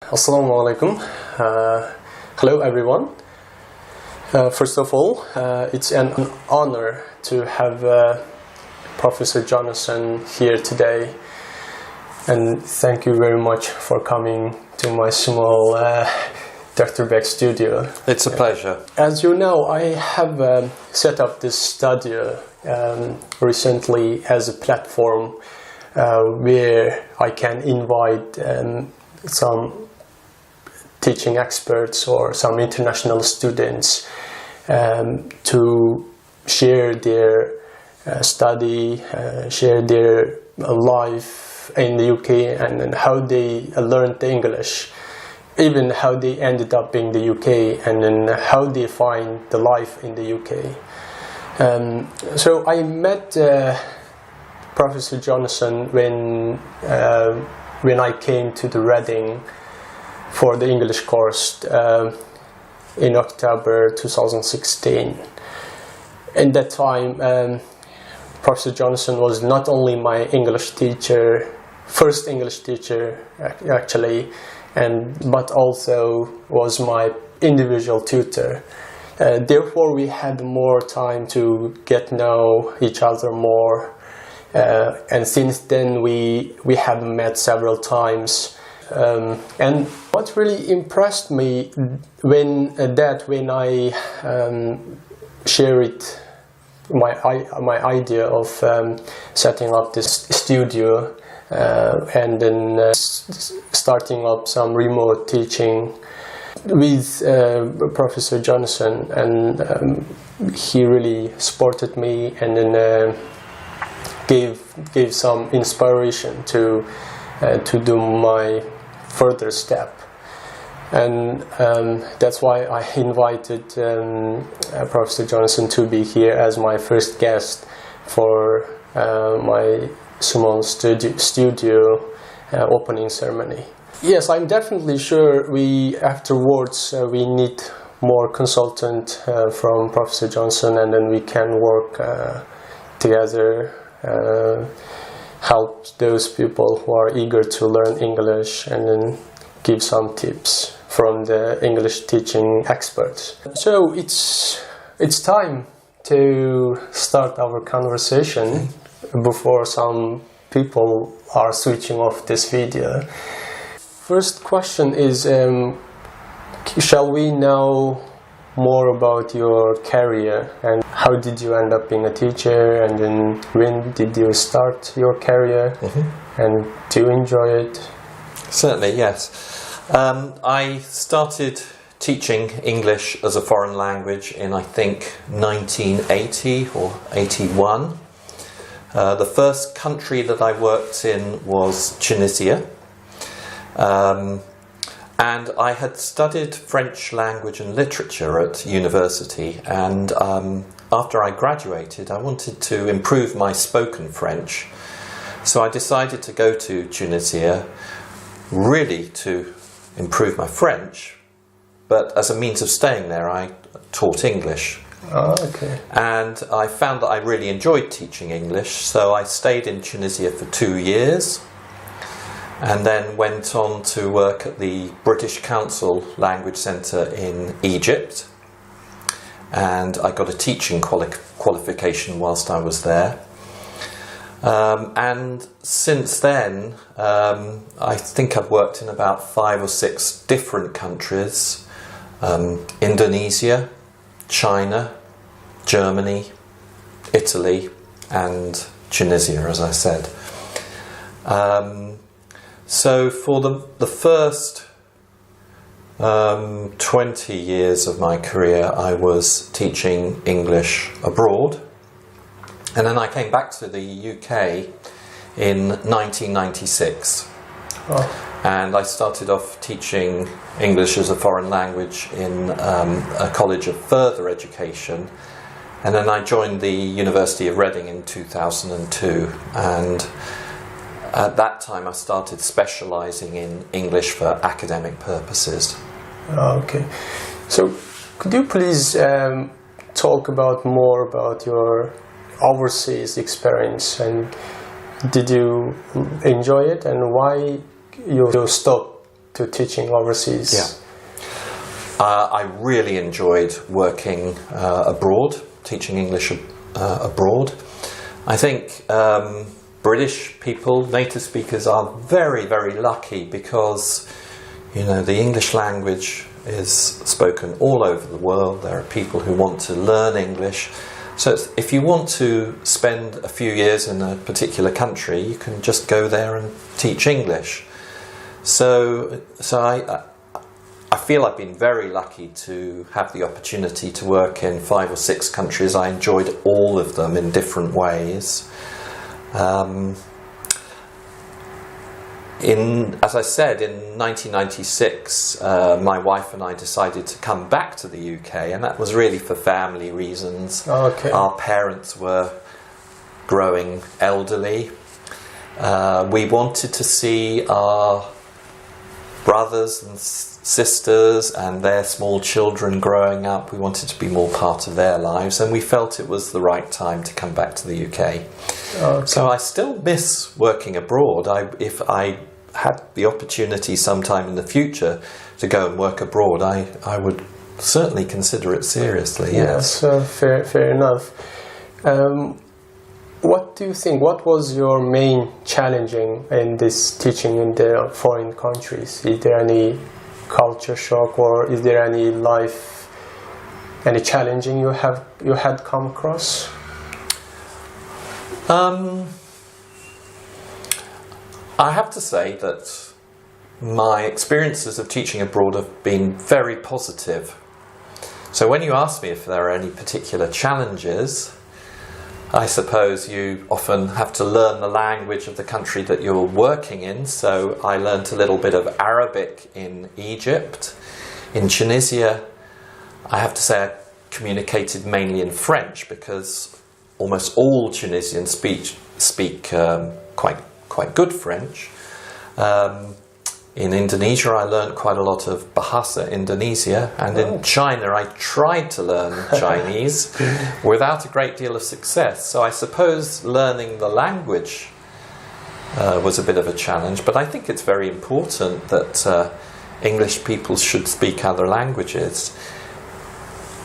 Assalamu alaikum. Hello everyone. First of all, it's an honor to have Professor Jonathan here today. And thank you very much for coming to my small Dr. BEK studio. It's a pleasure. As you know, I have set up this studio recently as a platform where I can invite some teaching experts or some international students to share their study, share their life in the UK and how they learned the English, even how they ended up in the UK and then how they find the life in the UK. So I met Professor Jonathan when I came to the Reading for the English course in October 2016. In that time, Professor Jonathan was not only my English teacher, first English teacher actually, but also was my individual tutor. Therefore, we had more time to get to know each other more. And since then, we have met several times. And what really impressed me when I shared my idea of setting up this studio and then starting up some remote teaching with Professor Jonathan, and he really supported me and then gave some inspiration to do my further step. And that's why I invited Professor Jonathan to be here as my first guest for my small studio opening ceremony. Yes, I'm definitely sure afterwards we need more consultant from Professor Jonathan, and then we can work together, help those people who are eager to learn English, and then give some tips from the English teaching experts. So it's time to start our conversation before some people are switching off this video. First question is, shall we know more about your career and how did you end up being a teacher, and then when did you start your career, and do you enjoy it? Certainly, yes. I started teaching English as a foreign language in, I think, 1980 or 81. The first country that I worked in was Tunisia. And I had studied French language and literature at university, and after I graduated I wanted to improve my spoken French. So I decided to go to Tunisia really to improve my French, but as a means of staying there I taught English. Oh, okay. And I found that I really enjoyed teaching English, so I stayed in Tunisia for 2 years. And then went on to work at the British Council Language Centre in Egypt, and I got a teaching qualification whilst I was there. And since then, I think I've worked in about 5 or 6 different countries: Indonesia, China, Germany, Italy, and Tunisia, as I said. So for the first 20 years of my career I was teaching English abroad, and then I came back to the UK in 1996. Oh. And I started off teaching English as a foreign language in a college of further education, and then I joined the University of Reading in 2002, and at that time I started specialising in English for academic purposes. Okay. So could you please talk more about your overseas experience, and did you enjoy it, and why you stopped to teaching overseas? Yeah. I really enjoyed working abroad, teaching English abroad. I think British people, native speakers, are very, very lucky because, you know, the English language is spoken all over the world. There are people who want to learn English. So if you want to spend a few years in a particular country, you can just go there and teach English. So I feel I've been very lucky to have the opportunity to work in 5 or 6 countries. I enjoyed all of them in different ways. As I said, in 1996, my wife and I decided to come back to the UK, and that was really for family reasons. Okay. Our parents were growing elderly. We wanted to see our brothers and sisters and their small children growing up. We wanted to be more part of their lives, and we felt it was the right time to come back to the UK. Okay. So I still miss working abroad. If I had the opportunity sometime in the future to go and work abroad, I would certainly consider it seriously. Yes, fair enough. What do you think? What was your main challenging in this teaching in the foreign countries? Is there any culture shock, or is there any challenging you had come across? I have to say that my experiences of teaching abroad have been very positive. So when you ask me if there are any particular challenges, I suppose you often have to learn the language of the country that you're working in. So I learnt a little bit of Arabic in Egypt. In Tunisia, I have to say I communicated mainly in French because almost all Tunisians speak quite good French. In Indonesia, I learned quite a lot of Bahasa Indonesia, and in China, I tried to learn Chinese without a great deal of success. So I suppose learning the language was a bit of a challenge, but I think it's very important that English people should speak other languages.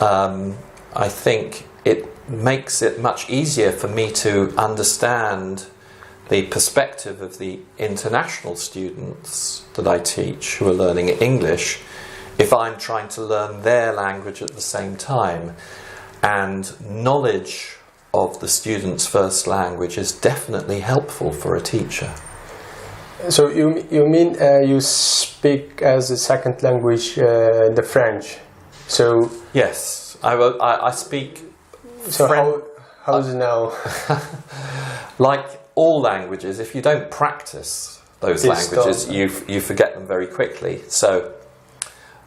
I think it makes it much easier for me to understand the perspective of the international students that I teach who are learning English if I'm trying to learn their language at the same time. And knowledge of the student's first language is definitely helpful for a teacher. So you mean you speak as a second language the French? So yes, I speak. So how's it now? Like all languages, if you don't practice those languages, you forget them very quickly. So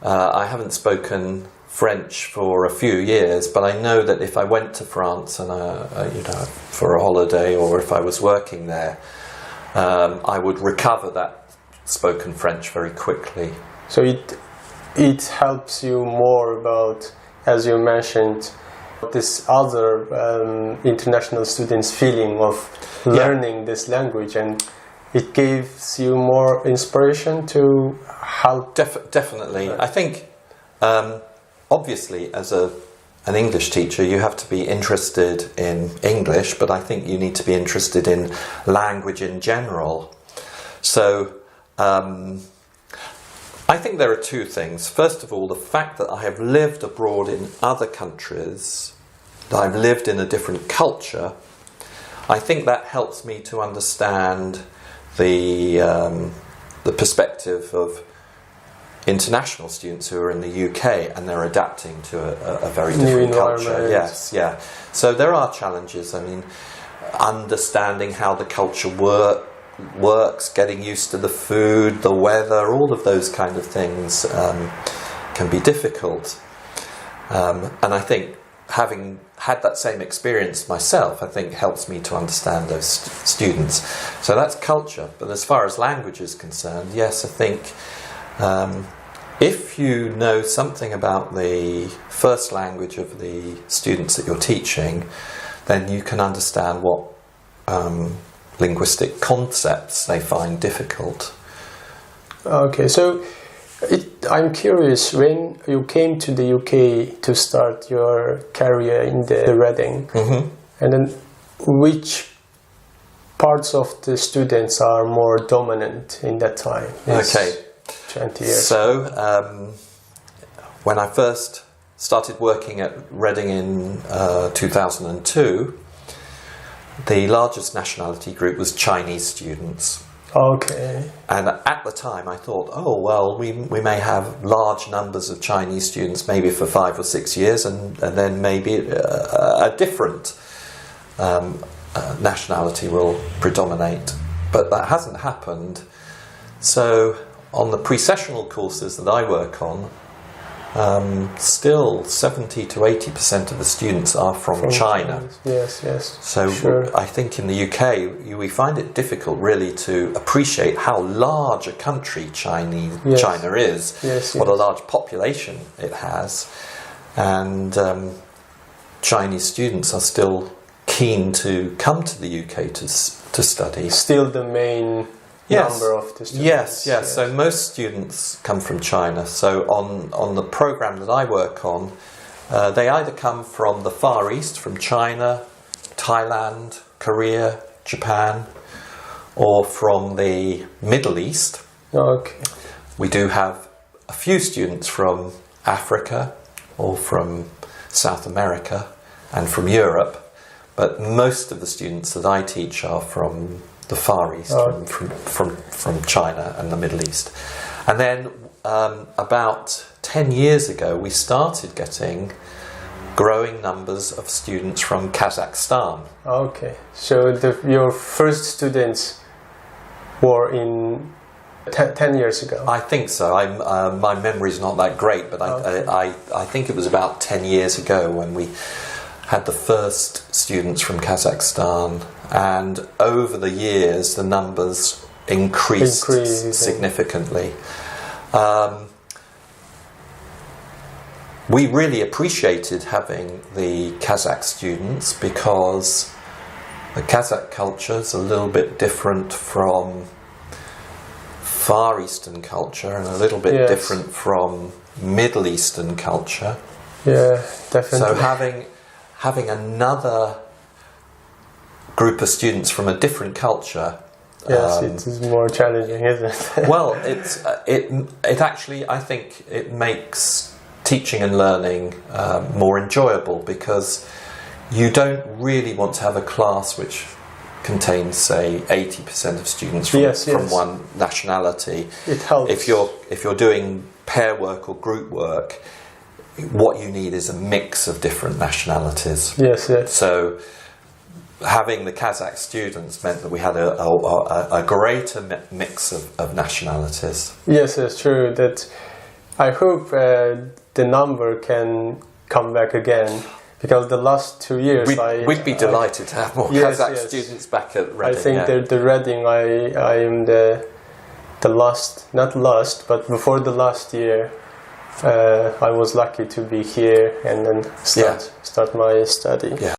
I haven't spoken French for a few years, but I know that if I went to France and for a holiday, or if I was working there, I would recover that spoken French very quickly. So it helps you more about, as you mentioned, this other international students' feeling of learning this language, and it gives you more inspiration to help. Definitely. I think obviously as an English teacher you have to be interested in English, but I think you need to be interested in language in general. So I think there are two things. First of all, the fact that I have lived abroad in other countries, that I've lived in a different culture, I think that helps me to understand the perspective of international students who are in the UK and they're adapting to a very different culture. Yes, yeah. So there are challenges. I mean, understanding how the culture works, getting used to the food, the weather, all of those kind of things can be difficult. And I think having had that same experience myself, I think helps me to understand those students. So that's culture. But as far as language is concerned, yes, I think if you know something about the first language of the students that you're teaching, then you can understand what linguistic concepts they find difficult. Okay, so I'm curious, when you came to the UK to start your career in the Reading, and then which parts of the students are more dominant in that time? Okay. 20 years. So, when I first started working at Reading in 2002, the largest nationality group was Chinese students. Okay. And at the time I thought, oh well, we may have large numbers of Chinese students maybe for 5 or 6 years, and then maybe a different nationality will predominate. But that hasn't happened. So on the pre-sessional courses that I work on, still 70 to 80% of the students are from China. Yes, yes. So sure. I think in the UK we find it difficult really to appreciate how large a country China is, what a large population it has, and Chinese students are still keen to come to the UK to study. Still the main number of the students. Yes. So most students come from China. So on the program that I work on, they either come from the Far East, from China, Thailand, Korea, Japan, or from the Middle East. Okay. We do have a few students from Africa or from South America and from Europe, but most of the students that I teach are from the Far East, from China and the Middle East. And then about 10 years ago we started getting growing numbers of students from Kazakhstan. Okay, so your first students were in 10 years ago? I think so. My memory's not that great, but I think it was about 10 years ago when we had the first students from Kazakhstan, and over the years the numbers increased significantly. We really appreciated having the Kazakh students because the Kazakh culture is a little bit different from Far Eastern culture and a little bit different from Middle Eastern culture. Yeah, definitely. So having another group of students from a different culture. Yes, it is more challenging, isn't it? Well, it actually, I think it makes teaching and learning more enjoyable, because you don't really want to have a class which contains, say, 80% of students from one nationality. It helps. If you're doing pair work or group work, what you need is a mix of different nationalities. Yes. So having the Kazakh students meant that we had a greater mix of nationalities. Yes, it's true. That I hope the number can come back again, because the last 2 years we'd be delighted to have more Kazakh students back at Reading. I think the Reading, I am the not last, but before the last year, I was lucky to be here and then start my study. Yeah.